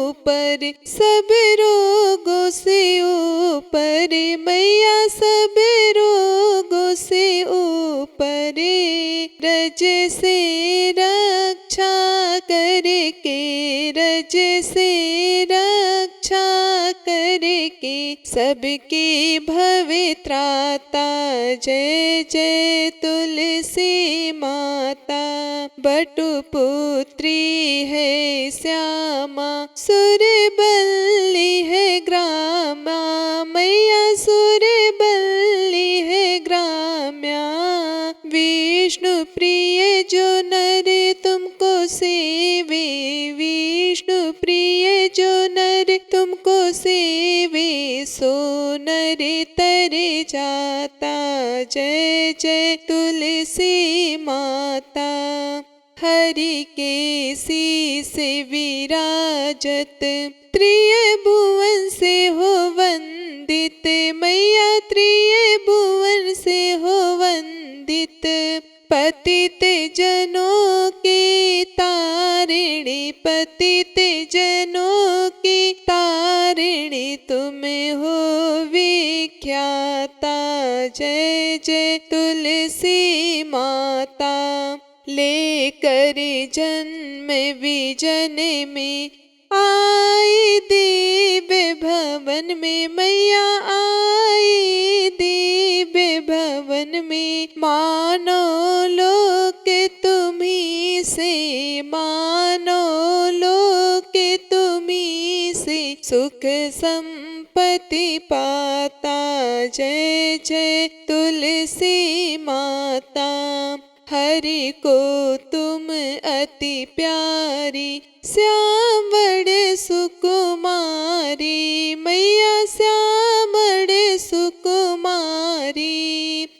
ऊपर, सब रोगों से ऊपर, मैया सब रोगों से ऊपर, रज से रक्षा करके, रज से रक्षा करके, सबकी भवे त्राता। जय जय तुलसी माता, बटुपुत्री है श्यामा, सुरबल्ली है ग्रामा, मैया सुरबल्ली है ग्राम्या। विष्णु प्रिय जो नर तुमको सेवे, विष्णु प्रिय जो नर तुमको सेवे, सो नर तर जाता। जय जय तुलसी माता, हरि के शीस विराजत, त्रिभुवन से हो वंदित, मैया त्रिभुवन से हो वंदित। पतित जनों की तारिणी, पतित जनों की तारिणी, तुम हो विख्याता। जय जय तुलसी माता, लेकर जन्म विजन में आई दिव्य भवन में, मैया आई दिव्य भवन में। मानो लोक तुम्ही से, मानो लोक तुम्ही से, सुख संपत्ति पाता। जय जय तुलसी माता, हरि को तुम अति प्यारी, श्यामड़ सुकुमारी, मैया श्यामड़ सुकुमारी।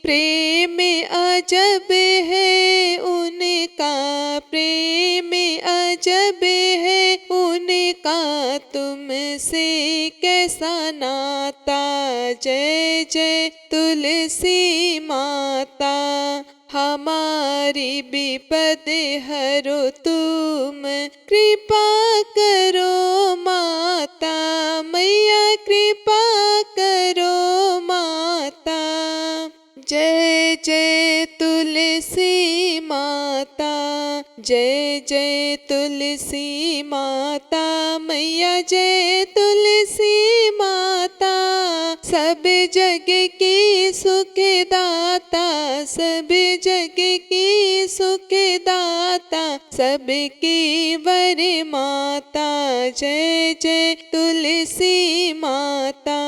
प्रेम अजब है उनका, प्रेम अजब है उनका, तुमसे कैसा नाता। जय जय तुलसी माता, हमारी विपद हरो तुम, कृपा करो माता, मैया कृपा करो माता। जय जय तुलसी माता, जय जय तुलसी माता, मैया जय तुलसी माता। सब जग की सुखदाता, सब जग की सुखदाता, सबकी वर माता। जय जय तुलसी माता।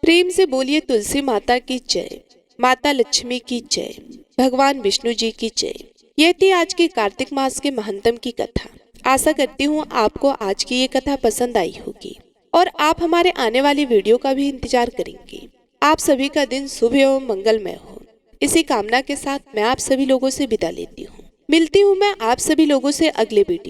प्रेम से बोलिए तुलसी माता की जय, माता लक्ष्मी की जय, भगवान विष्णु जी की जय। ये थी आज की कार्तिक मास के महंतम की कथा। आशा करती हूँ आपको आज की ये कथा पसंद आई होगी और आप हमारे आने वाली वीडियो का भी इंतजार करेंगे। आप सभी का दिन शुभ एवं मंगलमय हो, इसी कामना के साथ मैं आप सभी लोगों से विदा लेती हूँ। मिलती हूँ मैं आप सभी लोगों से अगले वीडियो।